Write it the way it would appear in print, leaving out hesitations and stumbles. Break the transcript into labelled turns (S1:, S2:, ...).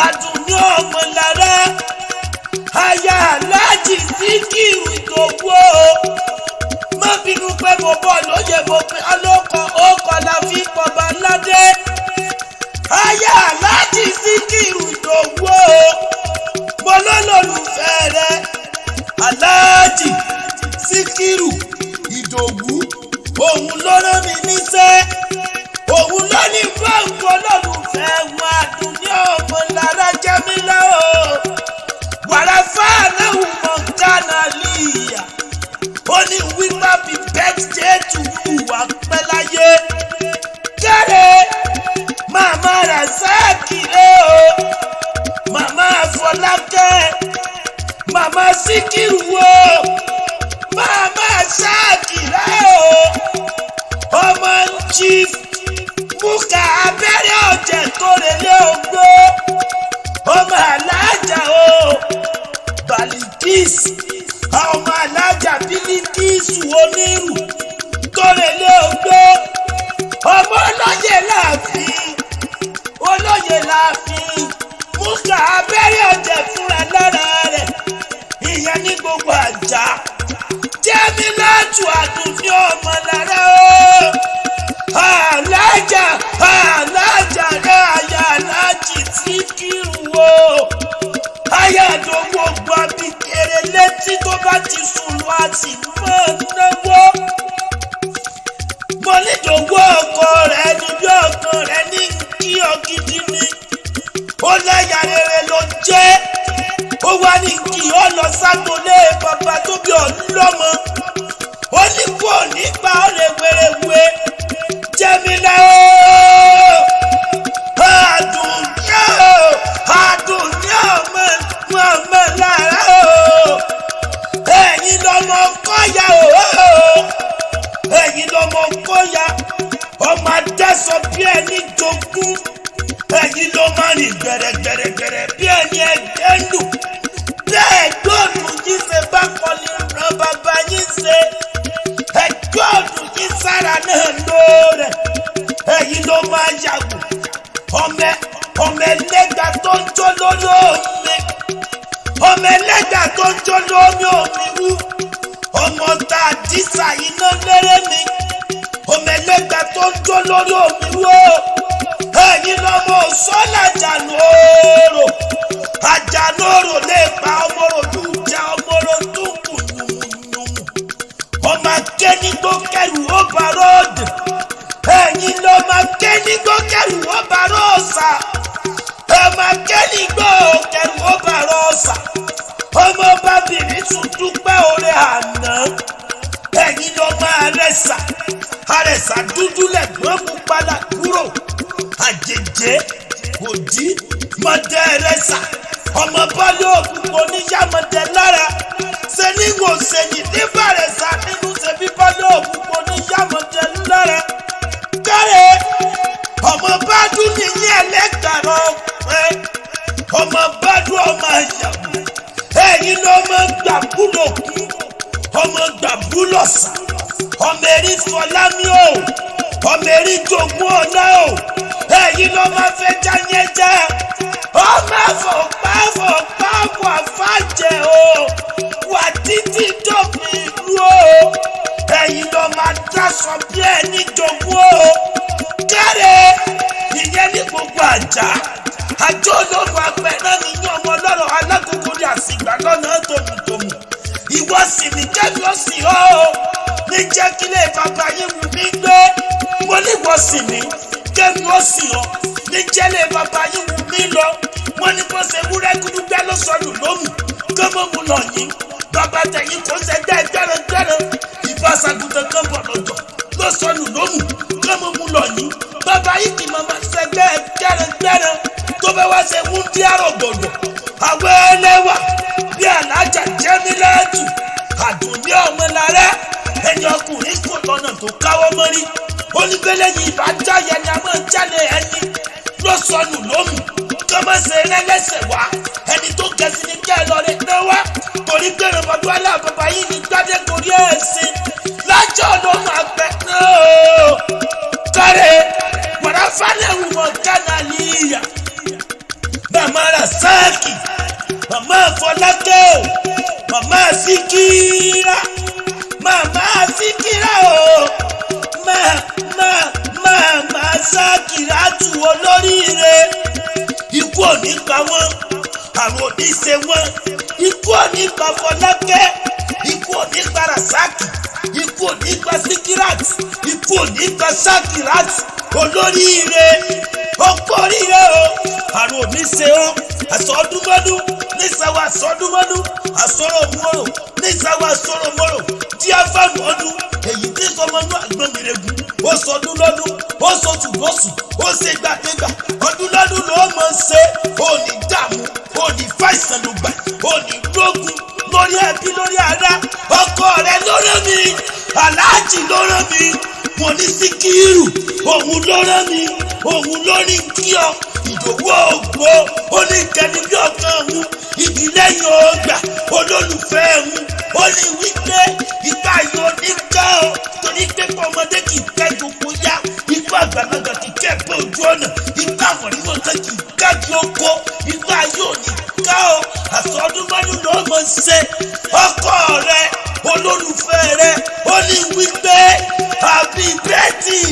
S1: Àdùnní Ọmọlára aya Aláàjì Síkírù Ìdòwú má bínú pé mo bọ̀ lóye mo pe ọlọ́kọ̀ ọkọ̀ la fi pọ̀ba ládé aya Aláàjì Síkírù Ìdòwú mo lólùfẹ́ rẹ Aláàjì Síkírù Ìdòwú òun ló rán mi níṣẹ́ òun ló ní fáwọn olólùfẹ́ wọn Àdùnní Ọmọlára Jẹ́mílà wàrà fáànà wùmọ̀ gánà líyà ó ní wípé bí birthday to you wà pẹ́ láyé kẹ́rẹ́ màmá Rasaki màmá Fọlákẹ́ màmá Síkírù màmá Ṣáàkìrá ọmọ Chief Múkà abẹ́rẹ́ ọ̀jẹ̀ tó relé ogbó ọmọ Aláàjà Balikis ọmọ Aláàjà Bílíkísù Onírù tó relé ogbó ọmọ olóyè láàfin Múkà abẹ́rẹ́ ọ̀jẹ̀ fúnra lára rẹ̀ ìyẹn ní gbogbo àjà Jẹ́mílátù Àdùnní Ọmọlára Aláàjà rẹ̀ aya Aláàjì Síkírù aya Ìdòwú gbọ́ bí kéré létí tó bá ti sùn lọ àti mọ́ náwó mo ní Ìdòwú ọkọ rẹ̀ níbi ọkàn rẹ̀ ní kí ọ gidi ni ó láyà rere ló jẹ́ ó wá ní kí ọ lọ ságbolé bàbá tó bí ọlọ́mọ ó ní kó nípa ọ̀rẹ́ wẹ́rẹ́wẹ́ Jẹ́mílà Àdùnní Ọmọlára ẹ̀yin lọ́mọ kọ́yà ẹ̀yin lọ́mọ kọ́yà ọmọ adẹ́sọ bí ẹni jogún ẹ̀yin ló máa rìn gbẹ̀rẹ̀gbẹ̀rẹ̀gbẹ̀rẹ̀ bí ẹni ẹgbẹ́ lù bẹ́ẹ̀ gbọ́dọ̀ yín ṣe bá kọ́ni ràn bàbá yín ṣe ẹgbẹ́ ọdún yín sára náà lóore ẹ̀yin ló máa yàgò ọmọ ẹlẹ́gbà tó ń jó lórí omi ọmọ ẹlẹ́gbà tó ń jó lórí omi wú ọmọ tá a dísà iná lérè mi ọmọ ẹlẹ́gbà tó ń jó lórí omi wú ẹ̀yin lọ́mọ sọ́lá àjànóró lè pa ọmọrò lùjà ọmọrò tó kù yùmùyùmù ọmọ akẹ́nigbó kẹrù ó bá ròdì ẹ̀yin lọ́mọ akẹ́nigbó kẹrù ó bá rọ́ọ̀sà ọmọ akẹ́nigbó kẹrù ó bá rọ́ọ̀sà ọmọ bábìrin tún dúpẹ́ oore àná ẹ̀yin lọ́mọ àrẹ̀sà dúdú lẹ́gbọ́n pupa làkúrò àjèjé òdì mọ̀dẹ́ ẹ̀rẹ́sà ọmọ bọ́lá òkùnkùn oníyàmọ̀dẹ́ lára ṣe ní wò sẹ́yìn nígbà rẹ̀ sá nínú ṣẹ́bí bọ́lá òkùnkùn oníyàmọ̀dẹ́ lára kárẹ̀ ọmọ bádùn nìyí ẹlẹ́gbàrọ̀ ọ̀pẹ́ ọmọ bádùn ọmọ àyàwó ẹ̀yin ló mọ̀ gbàbúlòkù ọmọ gbàbúlọ̀sà ọmọ erí fọlámi ọmọ erí jogún ọ̀nà ẹ̀yin ló máa fẹ́ jáyé jẹ́ ọmọ àfọ̀páfọ̀ àfàjẹ́ wà títí dópin ìlú ẹ̀yin ló máa dáṣọ bí ẹni jogún kẹ́rẹ́ ìyẹn ní gbogbo àjà àjọ ológun apẹ̀rẹ̀ nìyẹn ọmọ ọlọ́rọ̀ alágbogbo ní àsìgbà lọ́nà tòmùtòmù ìwọ sì ní kẹ́mi ó sì ní jẹ́ kílé bàbá yín wù mí gbé mo ní ìwọ sì ní kẹ́mi ó sì ní jẹ́lé bàbá yín wù mí lọ wọ́n ní bó ṣe wúrẹ́ gúdúgbẹ́ ló sọnù lómù kọ́mọ́ mu lọ yín bàbá tẹ̀yìn kò ṣe gbẹ́rẹ́gbẹ́rẹ́ ìbáṣagùtàn kan bọ̀ lọ́jọ́ ló sọnù lómù kọ́mọ́ mu lọ yín bàbá yìí kì máa ṣe gbẹ́rẹ́gbẹ́rẹ́ tó bẹ́ wá ṣe wú bí àrògbòdò àwọn ẹlẹ́wà bí Aláàjà Jẹ́mílátù Àdùnní Ọmọlára ẹni ọkùnrin kò lọ́nà tó káwọ́ mọ́rí onígbélé yìí bá jáyẹ ni a máa jáde ẹni ló sọnù lómù kọ́mọ́ ṣe rẹ́lẹ́sẹ̀ wá ẹni tó gẹ̀ẹ́sì ní kẹ́ ẹ lọ rẹ̀ pé wá torí pé ìrànbọ̀dún aláàbàbà yìí ní gbádé torí ẹ̀sìn lájọ́ ló máa gbẹ náà kárẹ̀ wàrà fálẹ̀wù mọ̀ kánàlíyà màmá Rasaki màmá Fọlákẹ́ màmá Síkírà o màmá Sákìrátù olóríire ikú ò ní pa wọ́n àrùn ò ní ṣe wọ́n ikú ò ní pa Fọlákẹ́ ikú ò ní pa Rasaki ikú ò ní pa Síkírátù ikú ò ní pa Sákìrátù olóríire ọkọ oríire o àrùn ò ní ṣe ọ́ àsọdúnmọ́dún nísàwọ̀ àsọdúnmọ́dún àsọ̀rọ̀mọ́rò nísàwọ̀ àsọ̀rọ̀mọ́rò díàfàmù ọdún èyí tí sọmọnú àgbọ̀nmìrègùn ó sọdún lọ́dún ó sọtù lọ́sù ó ṣe gbàgbégbà ọdún lọ́dún ló mọ̀ ń ṣe òní dààmú òní fàìsàn ló gbà òní rógùn lórí ẹbí lórí ará ọkọ rẹ ló rán mi aláàjì ló rán mi mo ní Síkírù òun ló rán mi òun ló ní kí ọ Ìdòwú Ògbó ó ní kẹni bí ọkàn òun ìdílé yóò gbà olólùfẹ́ òun ó ní wípé ìgbà yóò ní ká ọ torí pé ọmọdé kì í ká ìjòkó yá ikú àgbàlagbà kì í kẹ́ẹ̀pẹ́ ojú ọ̀nà ìgbà àwọ̀ríwọ̀ kan kì í kájú oko ìgbà yóò ní ká ọ àsọdúnmọ́dún ló mọ̀ ṣe ọkọ rẹ olólùfẹ́ rẹ ó ní wípé happy birthday.